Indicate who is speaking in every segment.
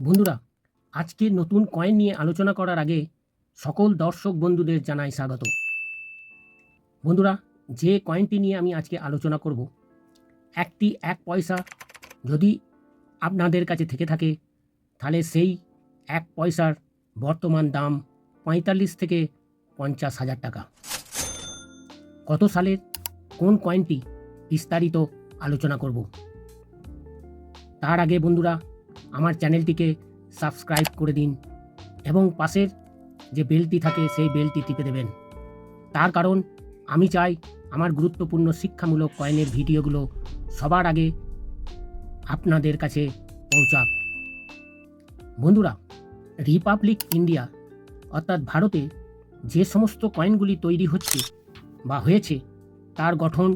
Speaker 1: বন্ধুরা, আজকে নতুন কয়েন নিয়ে আলোচনা করার আগে সকল দর্শক বন্ধুদের জানাই স্বাগত। বন্ধুরা, যে কয়েনটি নিয়ে আমি আজকে আলোচনা করব, একটি 1 পয়সা যদি আপনাদের কাছে থেকে থাকে, তাহলে সেই 1 পয়সার বর্তমান দাম ৪৫ থেকে ৫০,০০০ টাকা। কত সালের কোন কয়েনটি বিস্তারিত আলোচনা করব। তার আগে বন্ধুরা, আমার চ্যানেলটিকে সাবস্ক্রাইব করে দিন এবং পাশের যে বেলটি থাকে সেই বেলটি টিপে দেবেন। তার কারণ আমি চাই আমার গুরুত্বপূর্ণ শিক্ষামূলক কয়েনের ভিডিওগুলো সবার আগে আপনাদের কাছে পৌঁছাক। বন্ধুরা, রিপাবলিক ইন্ডিয়া অর্থাৎ ভারতে যে সমস্ত কয়েনগুলি তৈরি হচ্ছে বা হয়েছে তার গঠন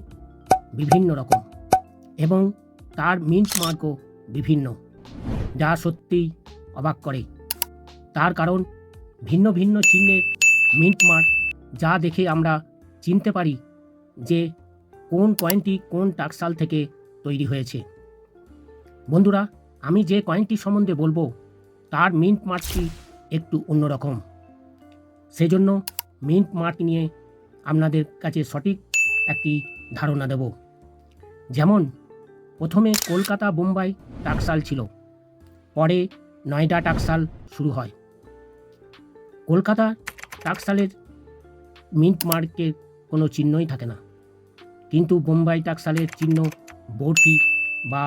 Speaker 1: বিভিন্ন রকম এবং তার মিন্ট মার্কও বিভিন্ন, যা সত্যিই অবাক করে। তার কারণ ভিন্ন ভিন্ন চিহ্নের মিন্ট মার্ক, যা দেখে আমরা চিনতে পারি যে কোন কয়েনটি কোন টাকশাল থেকে তৈরি হয়েছে। বন্ধুরা, আমি যে কয়েনটি সম্বন্ধে বলবো তার মিন্ট মার্কটি একটু অন্যরকম, সেজন্য মিন্ট মার্ক নিয়ে আপনাদের কাছে সঠিক একটি ধারণা দেব। যেমন প্রথমে কলকাতা বোম্বাই টাকশাল ছিল, পরে নয়ডা টাকশাল শুরু হয়। কলকাতা টাকশালের মিন্ট মার্কের কোনো চিহ্নই থাকে না, কিন্তু বোম্বাই টাকশালের চিহ্ন বরফি বা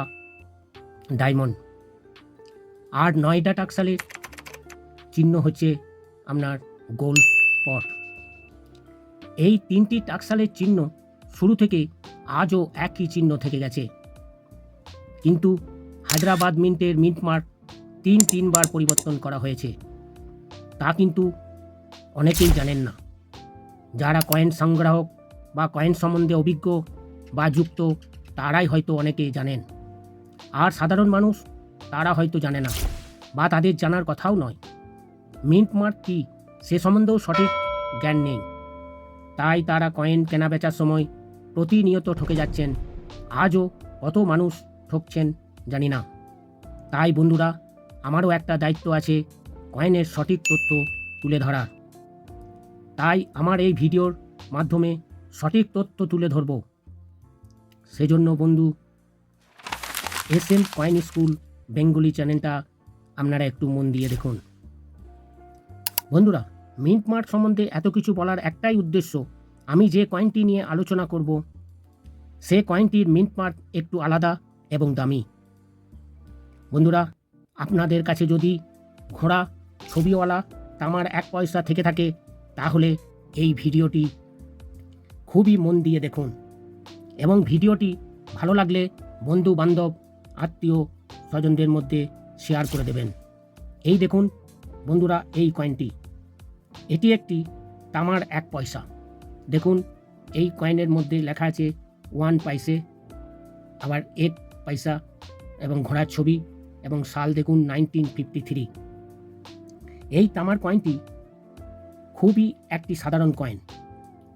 Speaker 1: ডায়মন্ড, আর নয়ডা টাকশালের চিহ্ন হচ্ছে আপনার গোল্ড স্পট। এই তিনটি টাকশালের চিহ্ন শুরু থেকে আজও একই চিহ্ন থেকে গেছে, কিন্তু হায়দ্রাবাদ মিন্টের মিন্ট মার্ক তিনবার পরিবর্তন করা হয়েছে। তা কিন্তু অনেকেই জানেন না। যারা কয়েন সংগ্রাহক বা কয়েন সম্বন্ধে অভিজ্ঞ বা যুক্ত তারাই হয়তো অনেকেই জানেন, আর সাধারণ মানুষ তারা হয়তো জানে না বা তাদের জানার কথাও নয়। মিন্ট মার্ক কী সে সম্বন্ধেও সঠিক জ্ঞান নেই, তাই তারা কয়েন কেনা বেচার সময় প্রতিনিয়ত ঠকে যাচ্ছেন। আজও কত মানুষ ঠকছেন জানি না। তাই বন্ধুরা, আমারও একটা দায়িত্ব আছে কয়েনের সঠিক তথ্য তুলে ধরার। তাই আমার এই ভিডিওর মাধ্যমে সঠিক তথ্য তুলে ধরব। সেজন্য বন্ধু, SM কয়েন স্কুল বেঙ্গলি চ্যানেলটা আপনারা একটু মন দিয়ে দেখুন। বন্ধুরা, মিন্ট মার্ক সম্বন্ধে এত কিছু বলার একটাই উদ্দেশ্য, আমি যে কয়েনটি নিয়ে আলোচনা করব সে কয়েনটির মিন্ট মার্ক একটু আলাদা এবং দামি। বন্ধুরা, আপনাদের কাছে যদি ঘোড়া ছবিওয়ালা তামার 1 পয়সা থেকে থাকে, তাহলে এই ভিডিওটি খুবই মন দিয়ে দেখুন এবং ভিডিওটি ভালো লাগলে বন্ধু বান্ধব আত্মীয় স্বজনদের মধ্যে শেয়ার করে দেবেন। এই দেখুন বন্ধুরা, এই কয়েনটি, এটি একটি তামার 1 পয়সা। দেখুন এই কয়েনের মধ্যে লেখা আছে 1 পয়সে, আবার 8 পয়সা এবং ঘোড়ার ছবি এবং সাল দেখুন 1953। এই তামার কয়েনটি খুবই একটি সাধারণ কয়েন,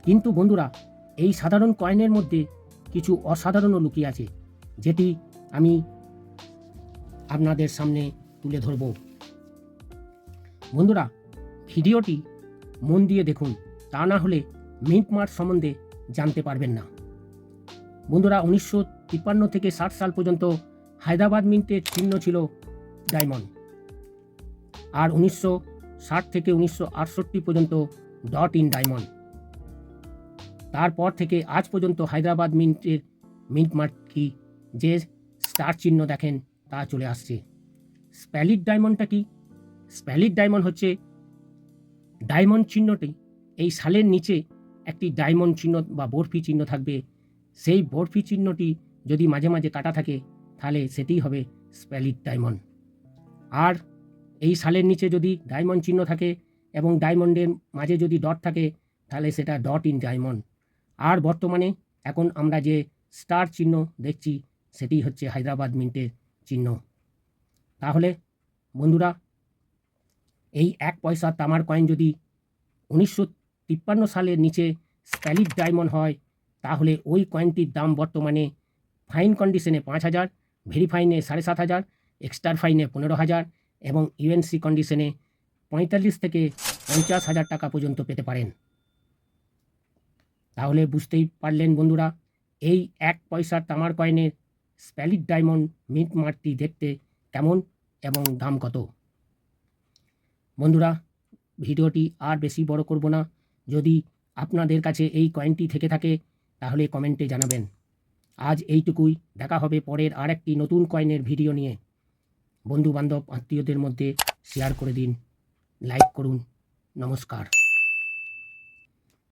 Speaker 1: কিন্তু বন্ধুরা এই সাধারণ কয়েনের মধ্যে কিছু অসাধারণও লুকিয়ে আছে, যেটি আমি আপনাদের সামনে তুলে ধরব। বন্ধুরা, ভিডিওটি মন দিয়ে দেখুন, তা না হলে মিন্ট মার্ক সম্বন্ধে জানতে পারবেন না। বন্ধুরা, 1953 থেকে 60 সাল পর্যন্ত হায়দ্রাবাদ মিন্টের চিহ্ন ছিল ডায়মন্ড, আর 1960 থেকে 1968 পর্যন্ত ডট ইন ডায়মন্ড। তারপর থেকে আজ পর্যন্ত হায়দ্রাবাদ মিন্টের মিন্ট মার্ক কি যে স্টার চিহ্ন দেখেন তা চলে আসছে। স্প্যালিড ডায়মন্ডটা কি? স্প্যালিড ডায়মন্ড হচ্ছে ডায়মন্ড চিহ্নটি, এই সালের নিচে একটি ডায়মন্ড চিহ্ন বা বরফি চিহ্ন থাকবে। সেই বরফি চিহ্নটি যদি মাঝে মাঝে কাটা থাকে, তাহলে সেটিই হবে স্প্যালিড ডায়মন্ড। আর এই সালের নিচে যদি ডায়মন্ড চিহ্ন থাকে এবং ডায়মন্ডের মাঝে যদি ডট থাকে, তাহলে সেটা ডট ইন ডায়মন্ড। আর বর্তমানে এখন আমরা যে স্টার চিহ্ন দেখছি সেটি হচ্ছে হায়দ্রাবাদ মিন্টের চিহ্ন। তাহলে বন্ধুরা, এই 1 পয়সা তামার কয়েন যদি 1953 সালের নিচে স্প্যালিড ডায়মন্ড হয়, তাহলে ওই কয়েনটির দাম বর্তমানে ফাইন কন্ডিশনে 5,000, ভেরিফাইনে 7,500, এক্সট্রা ফাইনে 15,000 এবং ইউএনসি কন্ডিশনে 45 থেকে 50,000 টাকা পর্যন্ত পেতে পারেন। তাহলে বুঝতেই পারলেন বন্ধুরা, এই 1 পয়সার তামার কয়েনের স্প্যালিড ডায়মন্ড মিন্ট মার্কটি দেখতে কেমন এবং দাম কত। বন্ধুরা, ভিডিওটি আর বেশি বড় করব না। যদি আপনাদের কাছে এই কয়েনটি থেকে থাকে তাহলে কমেন্টে জানাবেন। আজ এইটুকুই, দেখা হবে পরের আরেকটি নতুন কয়েনের ভিডিও নিয়ে। বন্ধু বান্ধব আত্মীয়দের মধ্যে শেয়ার করে দিন, লাইক করুন। নমস্কার।